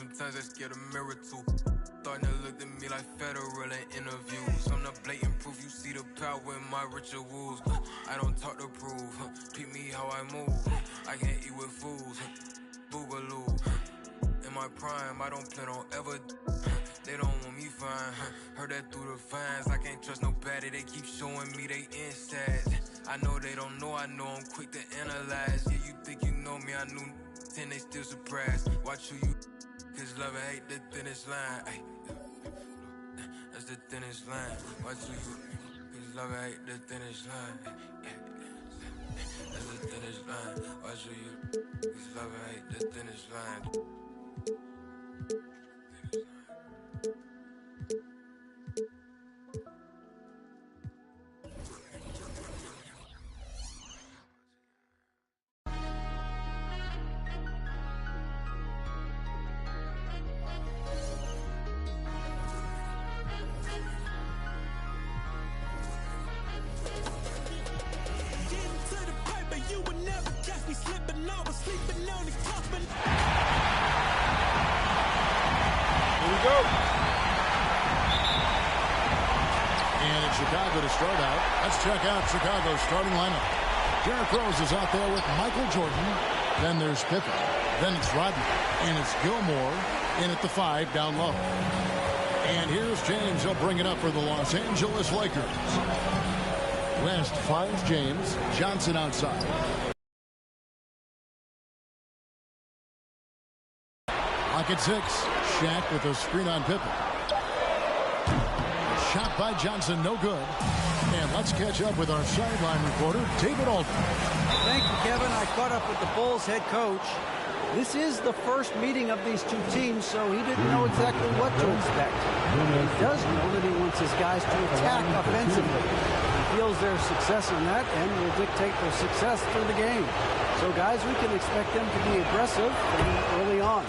sometimes I scared a mirror too. Starting to look at me like federal in interviews. I'm the blatant proof, you see the power in my rituals. I don't talk to prove, peep me how I move. I can't eat with fools, boogaloo. In my prime, I don't plan on ever. They don't want me fine. Heard that through the fines. I can't trust nobody. They keep showing me they insides. I know they don't know. I know I'm quick to analyze. Yeah, you think you know me? I knew 10. They still surprised. Watch who you. Cause love and hate the thinnest line. Ay, that's the thinnest line. Watch who you. Cause love and hate the thinnest line. That's the thinnest line. Watch who you. Cause love and hate the thinnest line. Chicago to start out. Let's check out Chicago's starting lineup. Derrick Rose is out there with Michael Jordan. Then there's Pippen. Then it's Rodney. And it's Gilmore in at the 5 down low. And here's James. He'll bring it up for the Los Angeles Lakers. West finds James. Johnson outside. Pocket 6. Shaq with a screen on Pippen. Shot by Johnson, no good. And let's catch up with our sideline reporter, David Aldridge. Thank you, Kevin. I caught up with the Bulls head coach. This is the first meeting of these two teams, so he didn't know exactly what to expect. He does know that he wants his guys to attack offensively. He feels their success in that and will dictate their success through the game. So, guys, we can expect them to be aggressive early on.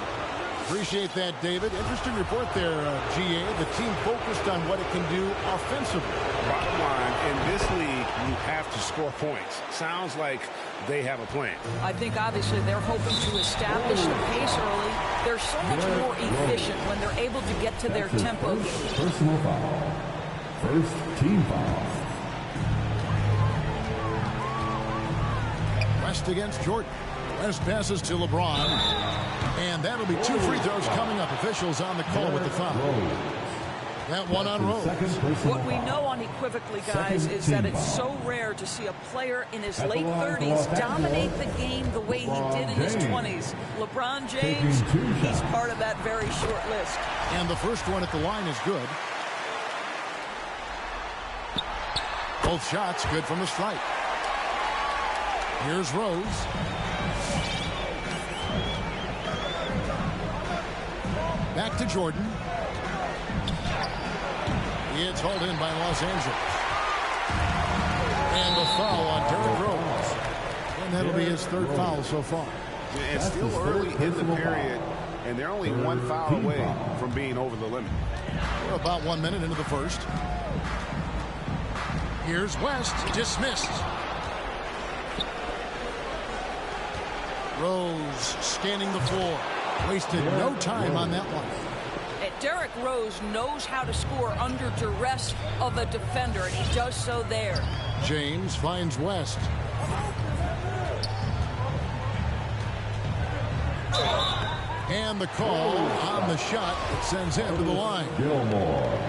Appreciate that, David. Interesting report there, GA. The team focused on what it can do offensively. Bottom line, in this league, you have to score points. Sounds like they have a plan. I think, obviously, they're hoping to establish the pace early. They're so much more efficient when they're able to get to their tempo. Personal foul. First team foul. West against Jordan. West passes to LeBron. And that'll be 2 free throws coming up. Officials on the call with the foul. That one on Rose. What we know unequivocally, guys, is that it's so rare to see a player in his late 30s dominate the game the way he did in his 20s. LeBron James, he's part of that very short list. And the first one at the line is good. Both shots good from the stripe. Here's Rose. Back to Jordan. It's hauled in by Los Angeles. And the foul on Derrick Rose. And that'll be his 3rd foul so far. It's still early in the period, and they're only 1 foul away from being over the limit. We're about 1 minute into the first. Here's West, dismissed. Rose scanning the floor. Wasted no time on that one. Derrick Rose knows how to score under duress of a defender, and he does so there. James finds West. And the call on the shot that sends him to the line. Gilmore.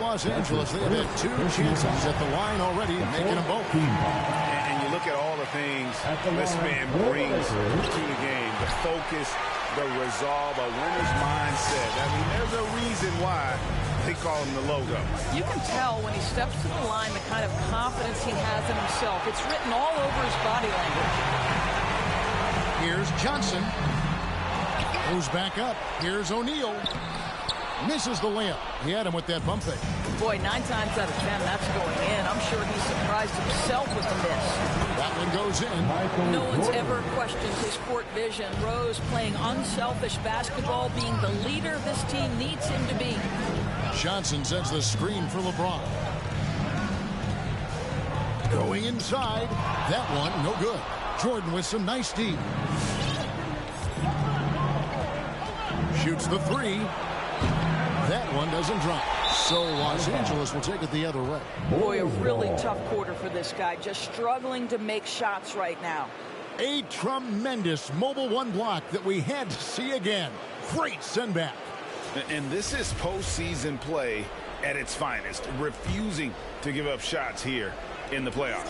Los Angeles, they have had 2 chances at the line already, making them both. And you look at all the things this man brings to the game. The focus, the resolve, a winner's mindset. I mean, there's a reason why they call him the logo. You can tell when he steps to the line the kind of confidence he has in himself. It's written all over his body language. Here's Johnson. Goes back up. Here's O'Neal. Misses the layup. He had him with that bump fake. Boy, 9 times out of 10, that's going in. I'm sure he's surprised himself with the miss. That one goes in. No one's ever questioned his court vision. Rose playing unselfish basketball, being the leader this team needs him to be. Johnson sends the screen for LeBron. Going inside. That one, no good. Jordan with some nice deep. Shoots the three. That one doesn't drop. So Los Angeles will take it the other way. Boy, a really tough quarter for this guy. Just struggling to make shots right now. A tremendous mobile one block that we had to see again. Great send back. And this is postseason play at its finest. Refusing to give up shots here in the playoffs.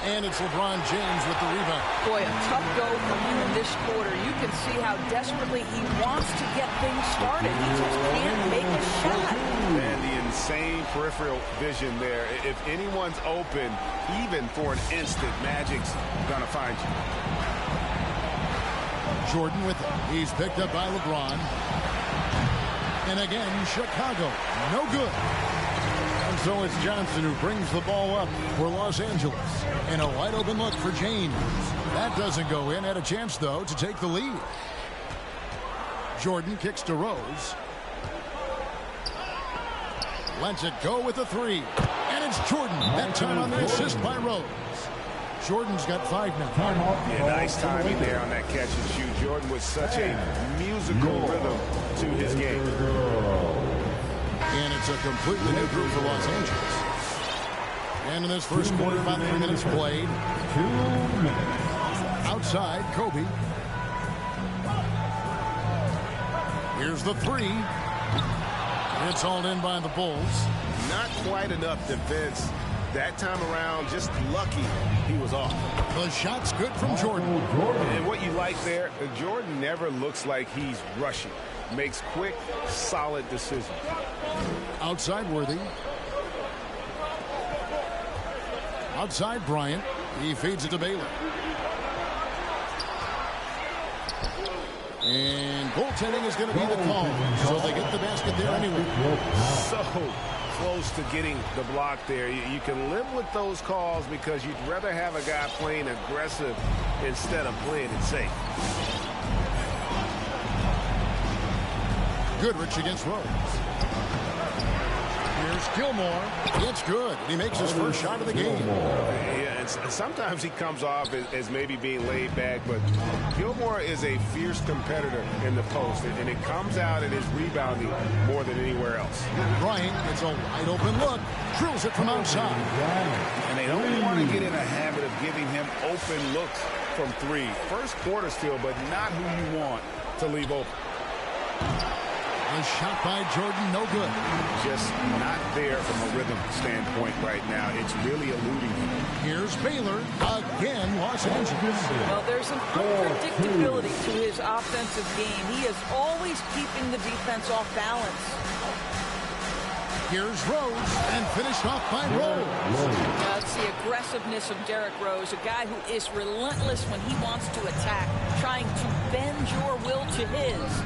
And it's LeBron James with the rebound. Boy, a tough go for him in this quarter. You can see how desperately he wants to get things started. He just can't make a shot. And the insane peripheral vision there. If anyone's open, even for an instant, Magic's gonna find you. Jordan with it. He's picked up by LeBron. And again, Chicago. No good. And so it's Johnson who brings the ball up for Los Angeles. And a wide open look for James. That doesn't go in. Had a chance, though, to take the lead. Jordan kicks to Rose. Lets it go with the three. And it's Jordan. That time on the assist by Rose. Jordan's got 5 now. Yeah, nice timing there on that catch and shoot. Jordan with such a musical rhythm to his game. And it's a completely new group for Los Angeles. And in this first quarter, about 3 minutes played. 2 minutes. Outside, Kobe. Here's the three. It's hauled in by the Bulls. Not quite enough defense that time around. Just lucky he was off. The shot's good from Jordan. And what you like there, Jordan never looks like he's rushing. Makes quick, solid decisions. Outside Worthy. Outside Bryant. He feeds it to Baylor. And goaltending is going to be the call. So they get the basket there anyway. So close to getting the block there. You can live with those calls because you'd rather have a guy playing aggressive instead of playing it safe. Goodrich against Rose. Here's Gilmore. It's good. He makes his first shot of the game. Yeah, and sometimes he comes off as maybe being laid back, but Gilmore is a fierce competitor in the post, and it comes out in his rebounding more than anywhere else. Bryant gets a wide open look. Drills it from outside. And they don't want to get in a habit of giving him open looks from three. First quarter still, but not who you want to leave open. A shot by Jordan, no good. Just not there from a rhythm standpoint right now. It's really eluding him. Here's Baylor again, Los Angeles. Well, there's some unpredictability to his offensive game. He is always keeping the defense off balance. Here's Rose, and finished off by Rose. That's the aggressiveness of Derrick Rose, a guy who is relentless when he wants to attack, trying to bend your will to his.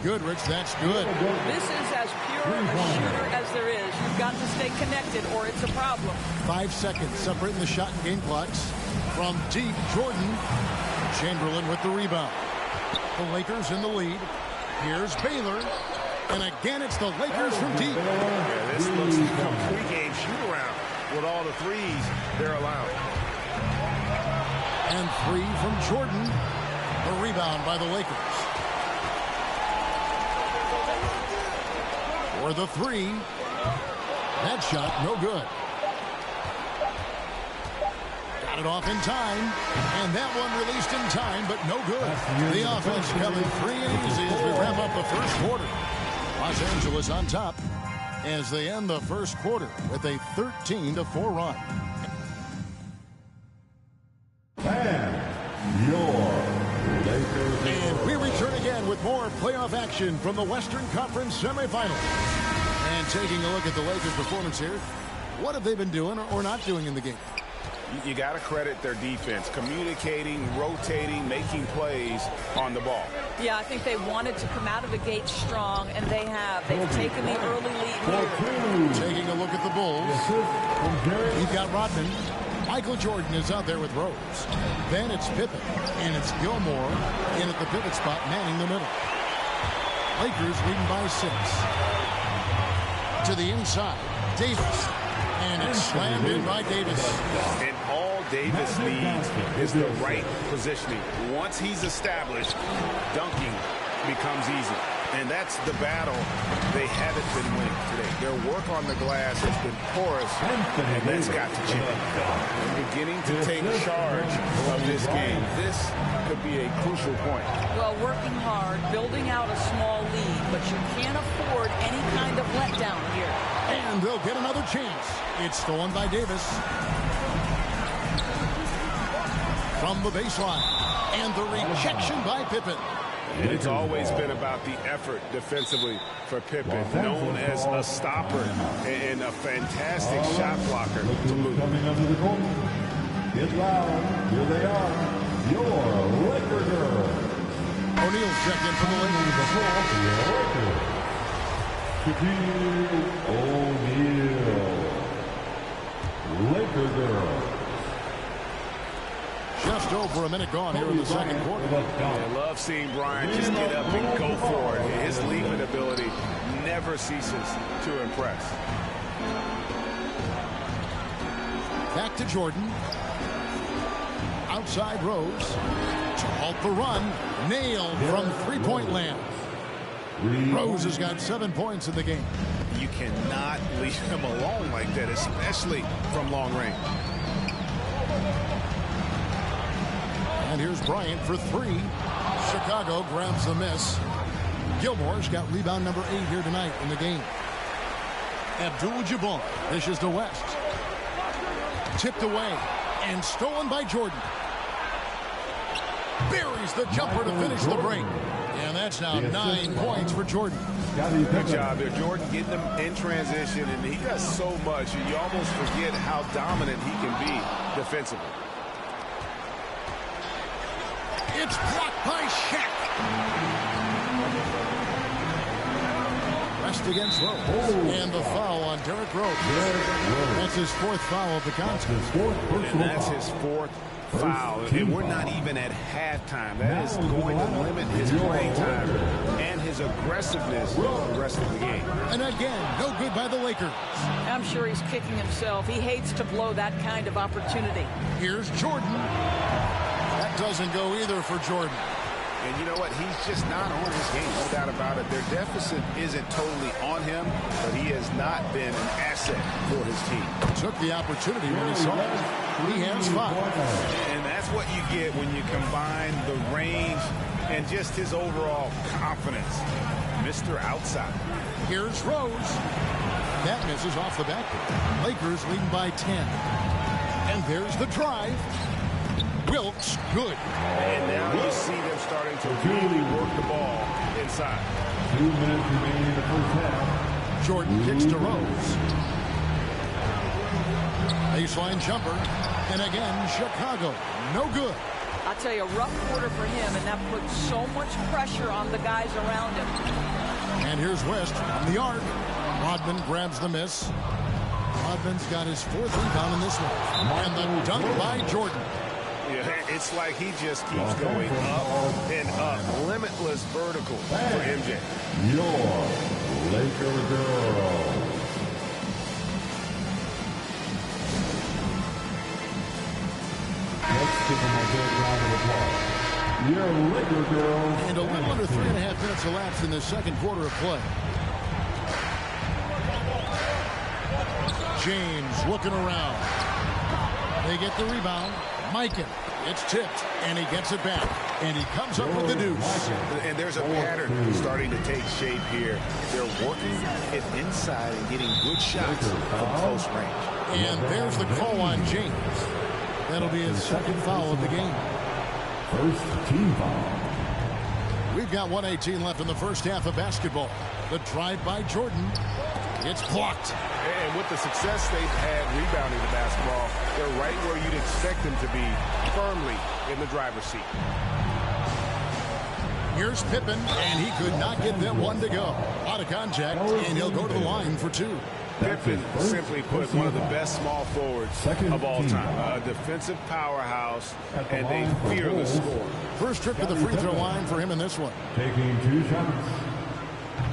Goodrich, that's good. This is as pure a shooter as there is. You've got to stay connected or it's a problem. 5 seconds separating the shot and game clocks. From deep, Jordan. Chamberlain with the rebound. The Lakers in the lead. Here's Baylor. And again, it's the Lakers from deep. Yeah, this looks like a pregame shoot-around with all the threes they're allowing. And 3 from Jordan. A rebound by the Lakers. For the 3. That shot, no good. Got it off in time. And that one released in time, but no good. The offense coming free and easy as we wrap up the first quarter. Los Angeles on top as they end the first quarter with a 13-4 run. And your Lakers. And we return again with more playoff action from the Western Conference semifinals. And taking a look at the Lakers' performance here, what have they been doing or not doing in the game? You got to credit their defense, communicating, rotating, making plays on the ball. Yeah, I think they wanted to come out of the gate strong, and they have. They've taken the early lead here. Taking a look at the Bulls. You've got Rodman. Michael Jordan is out there with Rose. Then it's Pippen, and it's Gilmore in at the pivot spot, manning the middle. Lakers leading by 6. To the inside, Davis. And it's slammed in by Davis. And all Davis needs is the right positioning. Once he's established, dunking becomes easy. And that's the battle they haven't been winning today. Their work on the glass has been porous, and that's got to change. They're beginning to take charge of this game. This could be a crucial point. Well, working hard, building out a small lead, but you can't afford any kind of letdown here. And they'll get another chance. It's stolen by Davis. From the baseline. And the rejection by Pippen. And it's always been about the effort defensively for Pippen, known as a stopper and a fantastic shot blocker to boot. Coming under the goal. Get loud. Here they are. Your Laker girls. O'Neal's checked in for the Lakers. Shaquille O'Neal. Laker girl. Just over a minute gone here in the second quarter. I love seeing Bryant just get up and go for it. His leaping ability never ceases to impress. Back to Jordan. Outside Rose. To halt the run. Nailed from three-point land. Rose has got 7 points in the game. You cannot leave him alone like that, especially from long range. And here's Bryant for three. Chicago grabs the miss. Gilmore's got rebound number 8 here tonight in the game. Abdul-Jabbar dishes to West. Tipped away and stolen by Jordan. Buries the jumper to finish the break. And that's now 9 points for Jordan. Good job there. Jordan getting them in transition, and he does so much, you almost forget how dominant he can be defensively. It's blocked by Shaq. West against Rose. And the foul on Derrick Rose. That's his 4th foul of the contest. And that's his 4th foul. And we're not even at halftime. That is going to limit his playing time and his aggressiveness for the rest of the game. And again, no good by the Lakers. I'm sure he's kicking himself. He hates to blow that kind of opportunity. Here's Jordan. That doesn't go either for Jordan. And you know what? He's just not on his game. No doubt about it. Their deficit isn't totally on him, but he has not been an asset for his team. Took the opportunity when he saw it. He has 5. And that's what you get when you combine the range and just his overall confidence. Mr. Outside. Here's Rose. That misses off the backboard. Lakers leading by 10. And there's the drive. Wilkes, good. And now you see them starting to really work the ball inside. 2 minutes remaining in the first half. Jordan kicks to Rose. Baseline jumper. And again, Chicago. No good. I'll tell you, a rough quarter for him, and that puts so much pressure on the guys around him. And here's West from the arc. Rodman grabs the miss. Rodman's got his 4th rebound in this one. And the dunk by Jordan. Yeah, it's like he just keeps going up and up. Limitless vertical for MJ. Your Laker girl. Let's give them a big round of applause. Your Laker girl. And a little under 3.5 minutes elapsed in the second quarter of play. James looking around. They get the rebound. Mikan, it's tipped, and he gets it back. And he comes up with the deuce. And there's a pattern starting to take shape here. They're working it inside and getting good shots from close range. And there's the call on James. That'll be his 2nd foul of the game. First team foul. We've got 1:18 left in the first half of basketball. The drive by Jordan. It's blocked. And with the success they've had rebounding the basketball, they're right where you'd expect them to be, firmly in the driver's seat. Here's Pippen, and he could not get that one to go. Out of contact, and he'll go to the line for 2. Pippen, simply put, one of the best small forwards of all time. A defensive powerhouse and a fearless scorer. First trip to the free throw line for him in this one. Taking 2 shots.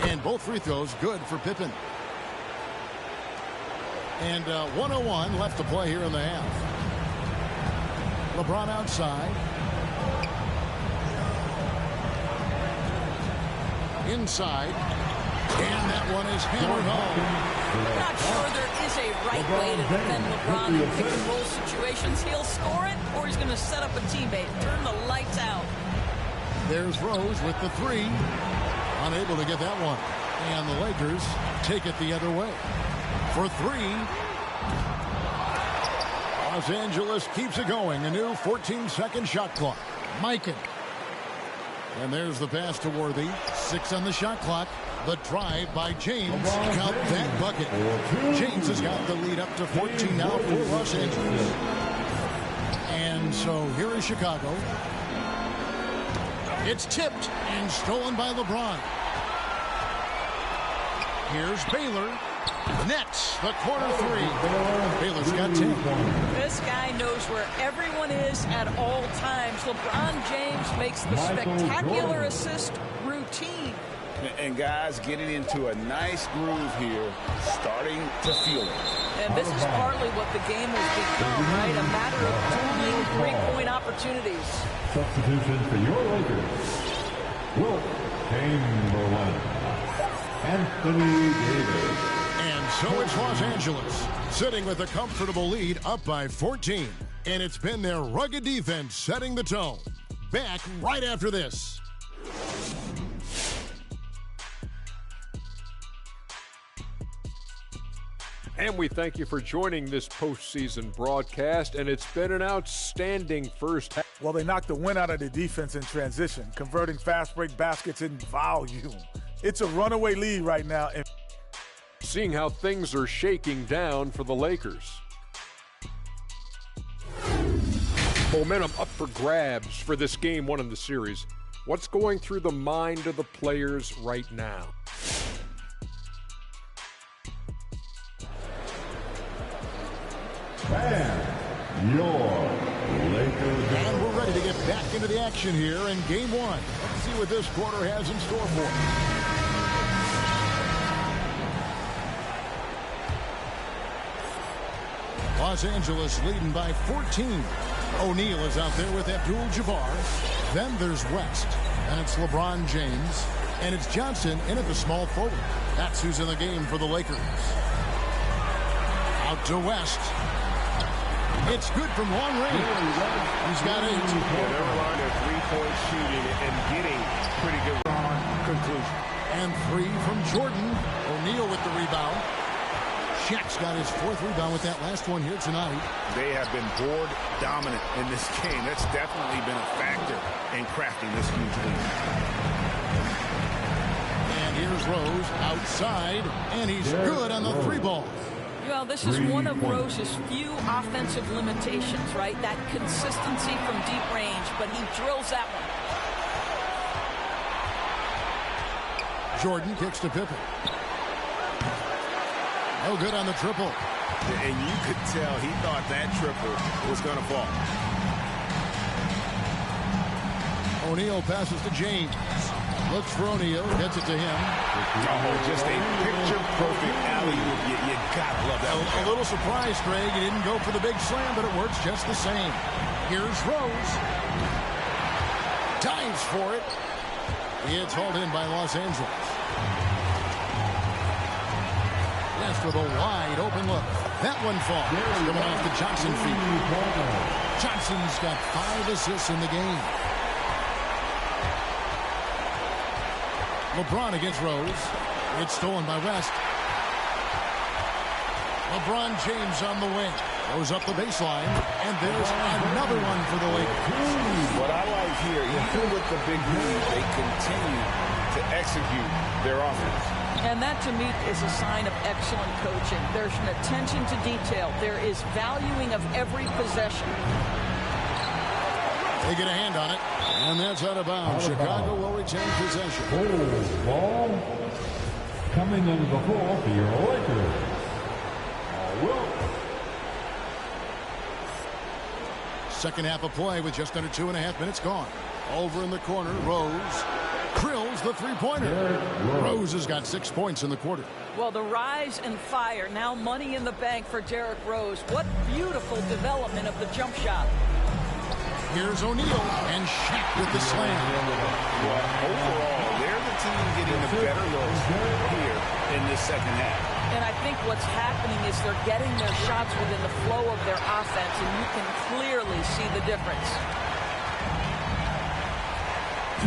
And both free throws good for Pippen. And 1:01 left to play here in the half. LeBron outside. Inside. And that one is hammered home. I'm not sure there is a right way to defend LeBron in pick-and-roll situations. He'll score it, or he's going to set up a teammate. Turn the lights out. There's Rose with the three. Unable to get that one. And the Lakers take it the other way. For three. Los Angeles keeps it going. A new 14-second shot clock. Mikan. And there's the pass to Worthy. 6 on the shot clock. The drive by James. Count that bucket. James has got the lead up to 14 now for Los Angeles. And so here is Chicago. It's tipped and stolen by LeBron. Here's Baylor. Nets the corner three. Baylor's got 10. This guy knows where everyone is at all times. LeBron James makes the spectacular assist routine. And guys getting into a nice groove here, starting to feel it. And this is partly what the game has become, right? A matter of dueling three-point opportunities. Substitution for your Lakers. Wilt Chamberlain. Anthony Davis. And so it's Los Angeles, sitting with a comfortable lead up by 14. And it's been their rugged defense setting the tone. Back right after this. And we thank you for joining this postseason broadcast, and it's been an outstanding first half. Well, they knocked the wind out of the defense in transition, converting fast break baskets in volume. It's a runaway lead right now. Seeing how things are shaking down for the Lakers. Momentum up for grabs for this game one in the series. What's going through the mind of the players right now? And your Lakers. And we're ready to get back into the action here in game one. Let's see what this quarter has in store for us. Los Angeles leading by 14. O'Neal is out there with Abdul-Jabbar. Then there's West. And it's LeBron James. And it's Johnson in at the small forward. That's who's in the game for the Lakers. Out to West. It's good from long range. He's got 8. Yeah, they're relying on three-point shooting and getting pretty good conclusion. And 3 from Jordan. O'Neal with the rebound. Shaq's got his 4th rebound with that last one here tonight. They have been board dominant in this game. That's definitely been a factor in crafting this huge lead. And here's Rose outside, and he's good on the 3-ball. Well, this is one of Rose's few offensive limitations, right? That consistency from deep range, but he drills that one. Jordan kicks to Pippen. No good on the triple. And you could tell he thought that triple was going to fall. O'Neal passes to James. Looks for O'Neal, gets it to him. Oh, just a picture-perfect alley-oop. You got to love that. A little surprise, Craig. He didn't go for the big slam, but it works just the same. Here's Rose. Dives for it. It's hauled in by Los Angeles. West with a wide open look. That one falls. Coming off the Johnson feet. Johnson's got 5 assists in the game. LeBron against Rose. It's stolen by West. LeBron James on the wing. Goes up the baseline. And there's another one for the Lakers. What I like here, even with the big lead, they continue to execute their offense. And that, to me, is a sign of excellent coaching. There's an attention to detail. There is valuing of every possession. They get a hand on it. And that's out of bounds. Chicago will retain possession. Ball coming into the ball for your Lakers. Second half of play with just under 2.5 minutes gone. Over in the corner, Rose. Krills the three-pointer. Rose has got 6 points in the quarter. Well, the rise and fire, now money in the bank for Derrick Rose. What beautiful development of the jump shot. Here's O'Neal and Shaq with the slam. Well, overall, they're the team getting the better looks here in this second half. And I think what's happening is they're getting their shots within the flow of their offense, and you can clearly see the difference.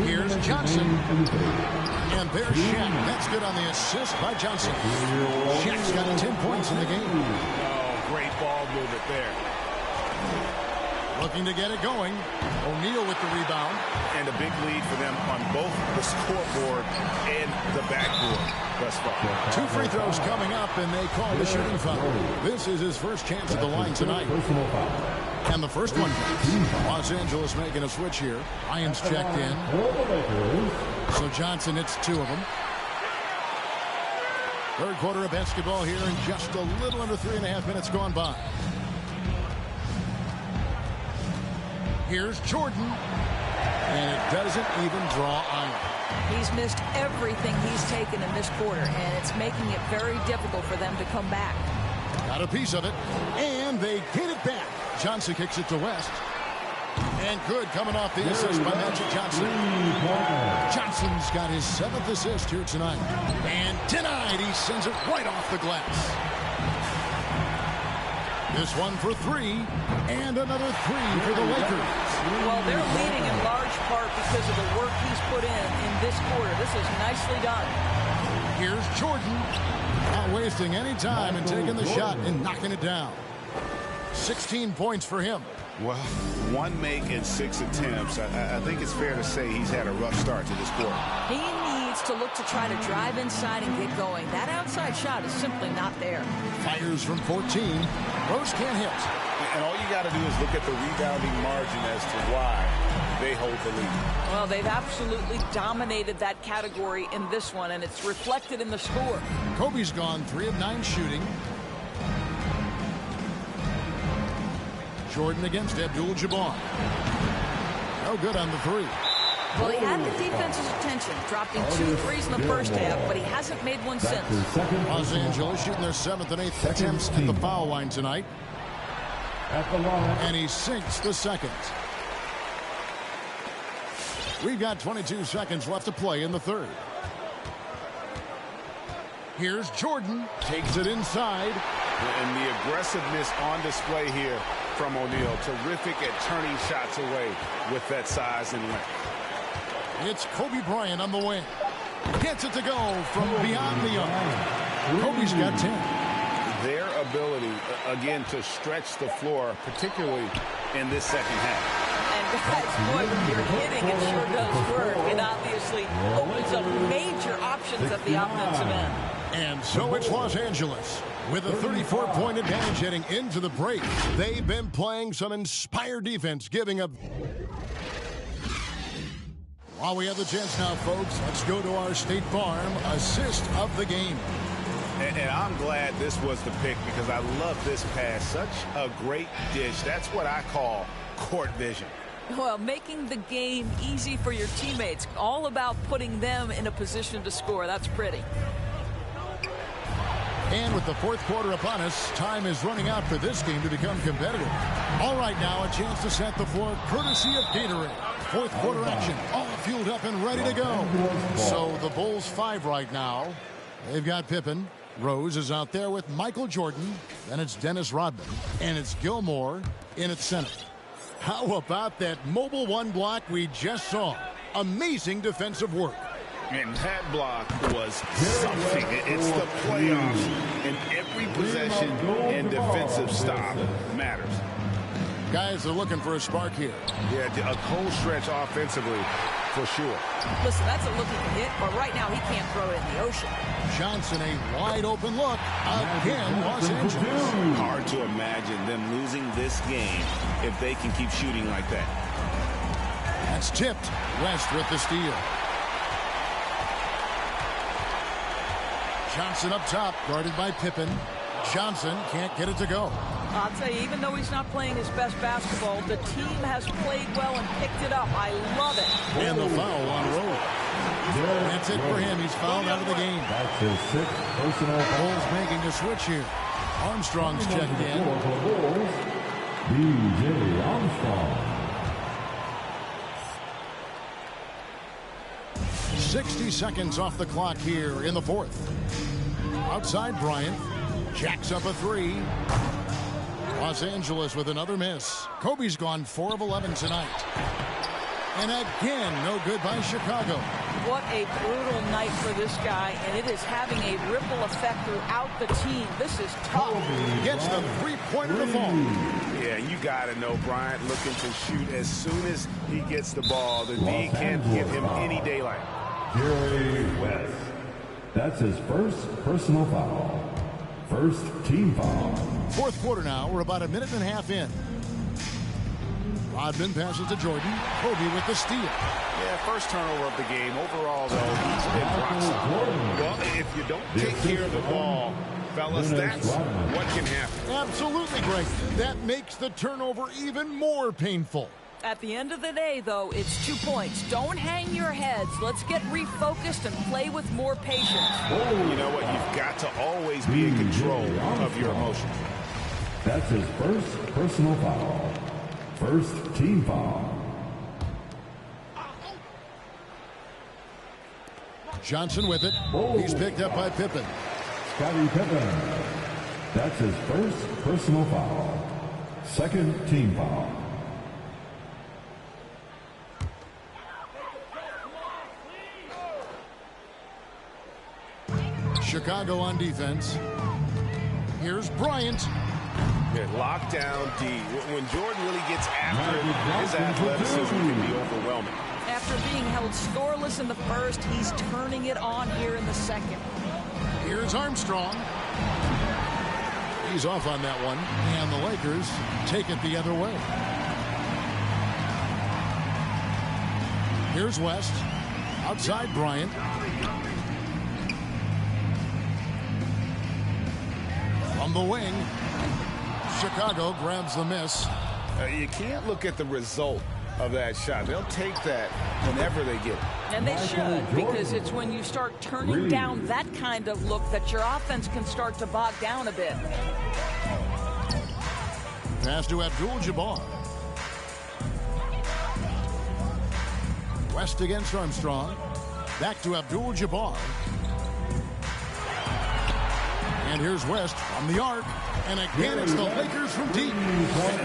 Here's Johnson. And there's Shaq. That's good on the assist by Johnson. Shaq's got 10 points in the game. Oh, great ball movement there. Looking to get it going. O'Neal with the rebound. And a big lead for them on both the scoreboard and the backboard thus far. 2 free throws coming up, and they call the shooting foul. This is his first chance at the line tonight. And the first one comes. Los Angeles making a switch here. Lions checked in. So Johnson hits 2 of them. Third quarter of basketball here, and just a little under 3.5 minutes gone by. Here's Jordan. And it doesn't even draw on him. He's missed everything he's taken in this quarter, and it's making it very difficult for them to come back. Got a piece of it, and they get it back. Johnson kicks it to West. And good coming off the assist by Magic Johnson. Johnson's got his 7th assist here tonight. And denied. He sends it right off the glass. This one for 3, and another 3 for the Lakers. Well, they're leading in large part because of the work he's put in this quarter. This is nicely done. Here's Jordan. Not wasting any time and taking the shot and knocking it down. 16 points for him. Well, 1 make and 6 attempts. I think it's fair to say he's had a rough start to this quarter. He needs to look to try to drive inside and get going. That outside shot is simply not there. Fires from 14. Rose can't hit. And all you got to do is look at the rebounding margin as to why they hold the lead. Well, they've absolutely dominated that category in this one, and it's reflected in the score. Kobe's gone 3 of 9 shooting. Jordan against Abdul-Jabbar. No good on the 3. Well, he had the defense's attention, dropping 2 threes in the first half, but he hasn't made one since. Los Angeles shooting their 7th and 8th attempts at the foul line tonight. And he sinks the second. We've got 22 seconds left to play in the third. Here's Jordan. Takes it inside. And the aggressiveness on display here from O'Neal. Terrific at turning shots away with that size and length. It's Kobe Bryant on the wing. Gets it to go from beyond the arc. Kobe's got 10. Their ability, again, to stretch the floor, particularly in this second half. And guys, boy, when you're hitting, it sure does work. It obviously opens up major options at the offensive end. And so it's Los Angeles with a 34-point advantage heading into the break. They've been playing some inspired defense, giving up. While we have the chance now, folks, let's go to our State Farm assist of the game. And I'm glad this was the pick because I love this pass. Such a great dish. That's what I call court vision. Well, making the game easy for your teammates. All about putting them in a position to score. That's pretty. And with the fourth quarter upon us, time is running out for this game to become competitive. All right, now a chance to set the floor courtesy of Gatorade. Fourth quarter action, all fueled up and ready to go. So the Bulls 5 right now. They've got Pippen. Rose is out there with Michael Jordan. Then it's Dennis Rodman. And it's Gilmore in at center. How about that mobile 1 block we just saw? Amazing defensive work. And that block was something. It's the playoffs, and every possession and defensive stop matters. Guys are looking for a spark here. Yeah, a cold stretch offensively for sure. Listen, that's a looking hit, but right now he can't throw it in the ocean. Johnson, a wide open look. Again, Los Angeles. Hard to imagine them losing this game if they can keep shooting like that. That's tipped. West with the steal. Johnson up top, guarded by Pippen. Johnson can't get it to go. I'll tell you, even though he's not playing his best basketball, the team has played well and picked it up. I love it. And the foul on Rose. That's it for him. He's fouled out of the game. That's his 6th personal foul. Bulls making a switch here. Armstrong's checked in. DJ Armstrong. 60 seconds off the clock here in the fourth. Outside Bryant. Jacks up a three. Los Angeles with another miss. Kobe's gone 4 of 11 tonight. And again, no good by Chicago. What a brutal night for this guy, and it is having a ripple effect throughout the team. This is tough. Gets the three-pointer to fall. Yeah, you got to know Bryant looking to shoot as soon as he gets the ball. The D can't give him any daylight. Jerry West. That's his first personal foul. First team foul. Fourth quarter now. We're about a minute and a half in. Rodman passes to Jordan. Kobe with the steal. Yeah, first turnover of the game. Overall, though, he's been rock solid. Well, if you don't take care of the ball, fellas, that's what can happen. Absolutely, Greg. That makes the turnover even more painful. At the end of the day, though, it's 2 points. Don't hang your heads. Let's get refocused and play with more patience. You know what? You've got to always be in control of your emotions. That's his first personal foul. First team foul. Johnson with it. He's picked up by Pippen. Scottie Pippen. That's his first personal foul. Second team foul. Chicago on defense. Here's Bryant. Yeah, lockdown D. When Jordan really gets after it, his athleticism can be overwhelming. After being held scoreless in the first, he's turning it on here in the second. Here's Armstrong. He's off on that one, and the Lakers take it the other way. Here's West. Outside Bryant. From the wing, Chicago grabs the miss. You can't look at the result of that shot. They'll take that whenever they get it. And they should, because it's when you start turning down that kind of look that your offense can start to bog down a bit. Pass to Abdul-Jabbar. West against Armstrong. Back to Abdul-Jabbar. And here's West from the arc. And again, it's the Lakers from deep.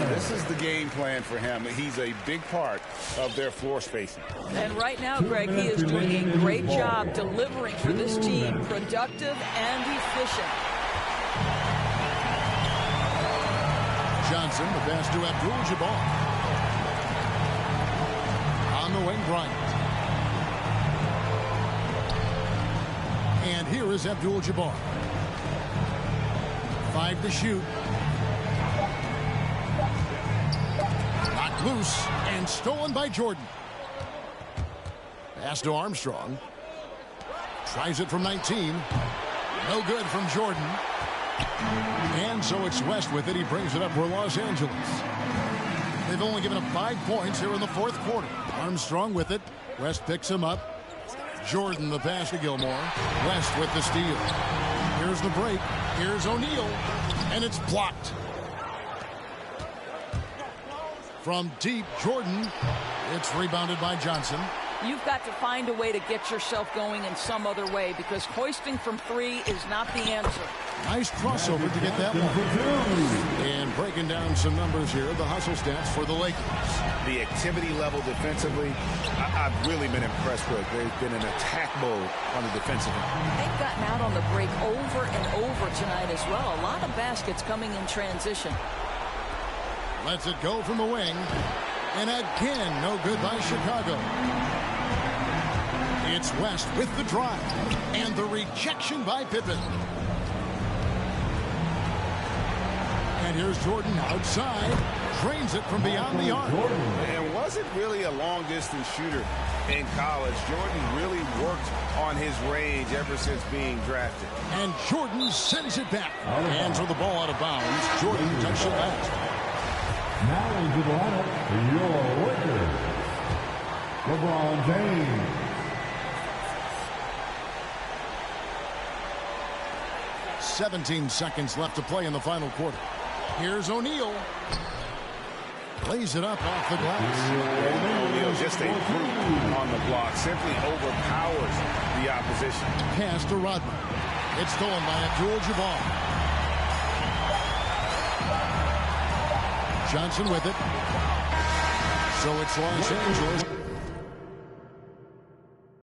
This is the game plan for him. He's a big part of their floor spacing. And right now, Greg, he is doing a great job delivering for this team, productive and efficient. Johnson, the pass to Abdul-Jabbar. On the wing, Bryant. And here is Abdul-Jabbar. 5 to shoot. Knocked loose and stolen by Jordan. Pass to Armstrong. Tries it from 19. No good from Jordan. And so it's West with it. He brings it up for Los Angeles. They've only given up 5 points here in the fourth quarter. Armstrong with it. West picks him up. Jordan the pass to Gilmore. West with the steal. Here's the break. Here's O'Neal. And it's blocked. From deep, Jordan. It's rebounded by Johnson. You've got to find a way to get yourself going in some other way, because hoisting from 3 is not the answer. Nice crossover to get that one. And breaking down some numbers here, the hustle stats for the Lakers. The activity level defensively, I've really been impressed with. They've been in attack mode on the defensive end. They've gotten out on the break over and over tonight as well. A lot of baskets coming in transition. Lets it go from the wing. And again, no good by Chicago. It's West with the drive. And the rejection by Pippen. And here's Jordan outside. Drains it from beyond the arc. And wasn't really a long-distance shooter in college. Jordan really worked on his range ever since being drafted. And Jordan sends it back. Hands on the ball out of bounds. Jordan touched it last. Now into the lineup, your Lakers. LeBron James. "17 seconds left to play in the final quarter. Here's O'Neal. Lays it up off the glass. O'Neal, just a brute on the block, simply overpowers the opposition. Pass to Rodman. It's stolen by Abdul-Jabbar. Johnson with it. So it's Los Angeles.